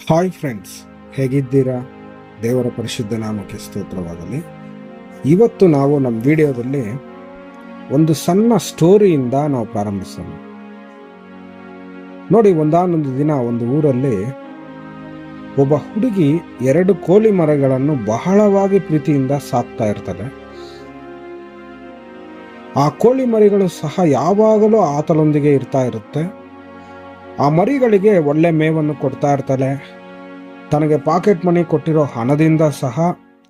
Hi friends, ಹೇಗಿದ್ದೀರಾ? ದೇವರ ಪರಿಶುದ್ಧ ನಾಮಕ್ಕೆ ಸ್ತೋತ್ರವಾಗಲಿ. ಇವತ್ತು ನಾವು ನಮ್ಮ ವಿಡಿಯೋದಲ್ಲಿ ಒಂದು ಸಣ್ಣ ಸ್ಟೋರಿಯಿಂದ ನಾವು ಪ್ರಾರಂಭಿಸೋಣ. ನೋಡಿ, ಒಂದಾನೊಂದು ದಿನ ಒಂದು ಊರಲ್ಲಿ ಒಬ್ಬ ಹುಡುಗಿ 2 ಕೋಳಿ ಮರಗಳನ್ನು ಬಹಳವಾಗಿ ಪ್ರೀತಿಯಿಂದ ಸಾಕ್ತಾ ಇರ್ತಾಳೆ. ಆ ಕೋಳಿ ಮರಿಗಳು ಸಹ ಯಾವಾಗಲೂ ಆತನೊಂದಿಗೆ ಇರ್ತಾ ಇರುತ್ತೆ. ಆ ಮರಿಗಳಿಗೆ ಒಳ್ಳೆ ಮೇವನ್ನು ಕೊಡ್ತಾ ಇರ್ತಾಳೆ. ತನಗೆ ಪಾಕೆಟ್ ಮನಿ ಕೊಟ್ಟಿರೋ ಹಣದಿಂದ ಸಹ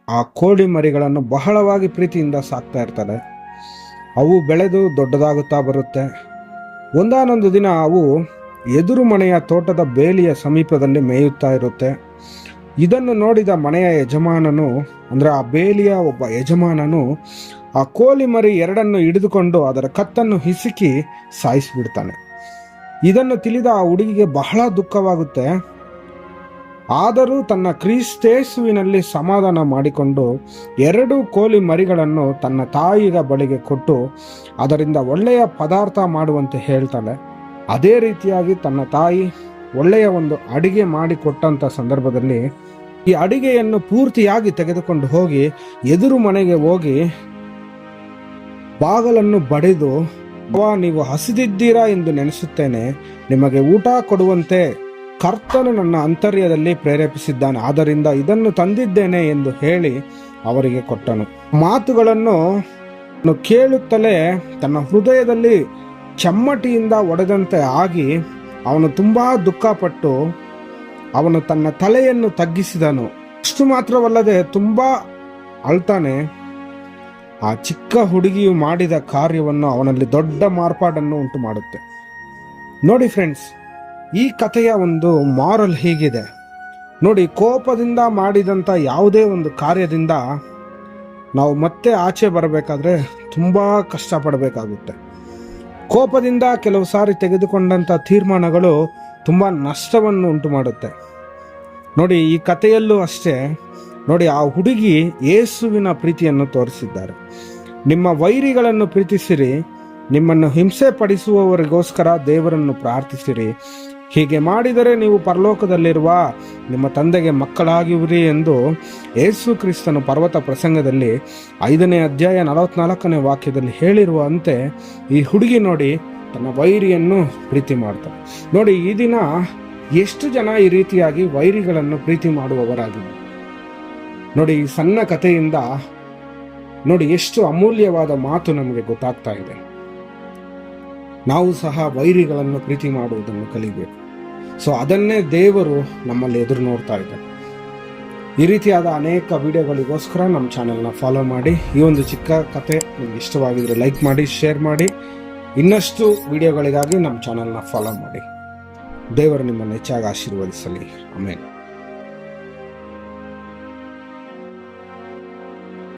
ಆ ಕೋಳಿ ಮರಿಗಳನ್ನು ಬಹಳವಾಗಿ ಪ್ರೀತಿಯಿಂದ ಸಾಕ್ತಾ ಇರ್ತಾಳೆ. ಅವು ಬೆಳೆದು ದೊಡ್ಡದಾಗುತ್ತಾ ಬರುತ್ತೆ. ಒಂದಾನೊಂದು ದಿನ ಅವು ಎದುರು ಮನೆಯ ತೋಟದ ಬೇಲಿಯ ಸಮೀಪದಲ್ಲಿ ಮೇಯುತ್ತಾ ಇರುತ್ತೆ. ಇದನ್ನು ನೋಡಿದ ಮನೆಯ ಯಜಮಾನನು, ಅಂದರೆ ಆ ಬೇಲಿಯ ಒಬ್ಬ ಯಜಮಾನನು, ಆ ಕೋಳಿ ಮರಿ 2 ಹಿಡಿದುಕೊಂಡು ಅದರ ಕತ್ತನ್ನು ಹಿಸುಕಿ ಸಾಯಿಸಿಬಿಡ್ತಾನೆ. ಇದನ್ನು ತಿಳಿದ ಆ ಹುಡುಗಿಗೆ ಬಹಳ ದುಃಖವಾಗುತ್ತೆ. ಆದರೂ ತನ್ನ ಕ್ರಿಸ್ತೇಸುವಿನಲ್ಲಿ ಸಮಾಧಾನ ಮಾಡಿಕೊಂಡು 2 ಕೋಳಿ ಮರಿಗಳನ್ನು ತನ್ನ ತಾಯಿಯ ಬಳಿಗೆ ಕೊಟ್ಟು ಅದರಿಂದ ಒಳ್ಳೆಯ ಪದಾರ್ಥ ಮಾಡುವಂತೆ ಹೇಳ್ತಾಳೆ. ಅದೇ ರೀತಿಯಾಗಿ ತನ್ನ ತಾಯಿ ಒಳ್ಳೆಯ ಒಂದು ಅಡಿಗೆ ಮಾಡಿಕೊಟ್ಟಂಥ ಸಂದರ್ಭದಲ್ಲಿ ಈ ಅಡಿಗೆಯನ್ನು ಪೂರ್ತಿಯಾಗಿ ತೆಗೆದುಕೊಂಡು ಹೋಗಿ ಎದುರು ಮನೆಗೆ ಹೋಗಿ ಬಾಗಲನ್ನು ಬಡಿದು, ನೀವು ಹಸಿದಿದ್ದೀರಾ ಎಂದು ನೆನೆಸುತ್ತೇನೆ, ನಿಮಗೆ ಊಟ ಕೊಡುವಂತೆ ಕರ್ತನು ನನ್ನ ಅಂತರ್ಯದಲ್ಲಿ ಪ್ರೇರೇಪಿಸಿದ್ದಾನೆ, ಆದ್ದರಿಂದ ಇದನ್ನು ತಂದಿದ್ದೇನೆ ಎಂದು ಹೇಳಿ ಅವರಿಗೆ ಕೊಟ್ಟನು. ಮಾತುಗಳನ್ನು ಕೇಳುತ್ತಲೇ ತನ್ನ ಹೃದಯದಲ್ಲಿ ಚಮ್ಮಟಿಯಿಂದ ಒಡೆದಂತೆ ಆಗಿ ಅವನು ತುಂಬಾ ದುಃಖಪಟ್ಟು ಅವನು ತನ್ನ ತಲೆಯನ್ನು ತಗ್ಗಿಸಿದನು. ಅಷ್ಟು ಮಾತ್ರವಲ್ಲದೆ ತುಂಬಾ ಅಳ್ತಾನೆ. ಆ ಚಿಕ್ಕ ಹುಡುಗಿಯು ಮಾಡಿದ ಕಾರ್ಯವನ್ನು ಅವನಲ್ಲಿ ದೊಡ್ಡ ಮಾರ್ಪಾಡನ್ನು ಉಂಟು ಮಾಡುತ್ತೆ. ನೋಡಿ ಫ್ರೆಂಡ್ಸ್, ಈ ಕಥೆಯ ಒಂದು ಮಾರಲ್ ಹೀಗಿದೆ ನೋಡಿ. ಕೋಪದಿಂದ ಮಾಡಿದಂಥ ಯಾವುದೇ ಒಂದು ಕಾರ್ಯದಿಂದ ನಾವು ಮತ್ತೆ ಆಚೆ ಬರಬೇಕಾದ್ರೆ ತುಂಬಾ ಕಷ್ಟಪಡಬೇಕಾಗುತ್ತೆ. ಕೋಪದಿಂದ ಕೆಲವು ಸಾರಿ ತೆಗೆದುಕೊಂಡಂಥ ತೀರ್ಮಾನಗಳು ತುಂಬ ನಷ್ಟವನ್ನು ಉಂಟು ಮಾಡುತ್ತೆ. ನೋಡಿ, ಈ ಕಥೆಯಲ್ಲೂ ಅಷ್ಟೇ. ನೋಡಿ, ಆ ಹುಡುಗಿ ಯೇಸುವಿನ ಪ್ರೀತಿಯನ್ನು ತೋರಿಸಿದ್ದಾರೆ. ನಿಮ್ಮ ವೈರಿಗಳನ್ನು ಪ್ರೀತಿಸಿರಿ, ನಿಮ್ಮನ್ನು ಹಿಂಸೆ ಪಡಿಸುವವರಿಗೋಸ್ಕರ ದೇವರನ್ನು ಪ್ರಾರ್ಥಿಸಿರಿ. ಹೀಗೆ ಮಾಡಿದರೆ ನೀವು ಪರಲೋಕದಲ್ಲಿರುವ ನಿಮ್ಮ ತಂದೆಗೆ ಮಕ್ಕಳಾಗುವಿರಿ ಎಂದು ಯೇಸು ಕ್ರಿಸ್ತನು ಪರ್ವತ ಪ್ರಸಂಗದಲ್ಲಿ 5ನೇ ಅಧ್ಯಾಯ 44ನೇ ವಾಕ್ಯದಲ್ಲಿ ಹೇಳಿರುವಂತೆ ಈ ಹುಡುಗಿ ನೋಡಿ ತನ್ನ ವೈರಿಯನ್ನು ಪ್ರೀತಿ ಮಾಡ್ತಾರೆ. ನೋಡಿ, ಈ ದಿನ ಎಷ್ಟು ಜನ ಈ ರೀತಿಯಾಗಿ ವೈರಿಗಳನ್ನು ಪ್ರೀತಿ ಮಾಡುವವರಾಗಿದ್ದಾರೆ. ನೋಡಿ, ಈ ಸಣ್ಣ ಕಥೆಯಿಂದ ನೋಡಿ ಎಷ್ಟು ಅಮೂಲ್ಯವಾದ ಮಾತು ನಮಗೆ ಗೊತ್ತಾಗ್ತಾ ಇದೆ. ನಾವು ಸಹ ವೈರಿಗಳನ್ನು ಪ್ರೀತಿ ಮಾಡುವುದನ್ನು ಕಲಿಬೇಕು. ಸೊ ಅದನ್ನೇ ದೇವರು ನಮ್ಮಲ್ಲಿ ಎದುರು ನೋಡ್ತಾ ಇದ್ದಾರೆ. ಈ ರೀತಿಯಾದ ಅನೇಕ ವಿಡಿಯೋಗಳಿಗೋಸ್ಕರ ನಮ್ಮ ಚಾನೆಲ್ನ ಫಾಲೋ ಮಾಡಿ. ಈ ಒಂದು ಚಿಕ್ಕ ಕತೆ ನಿಮ್ಗೆ ಇಷ್ಟವಾಗಿದ್ರೆ ಲೈಕ್ ಮಾಡಿ, ಶೇರ್ ಮಾಡಿ. ಇನ್ನಷ್ಟು ವಿಡಿಯೋಗಳಿಗಾಗಿ ನಮ್ಮ ಚಾನೆಲ್ನ ಫಾಲೋ ಮಾಡಿ. ದೇವರು ನಿಮ್ಮನ್ನು ಹೆಚ್ಚಾಗಿ ಆಶೀರ್ವದಿಸಲಿ. ಆಮೇಲೆ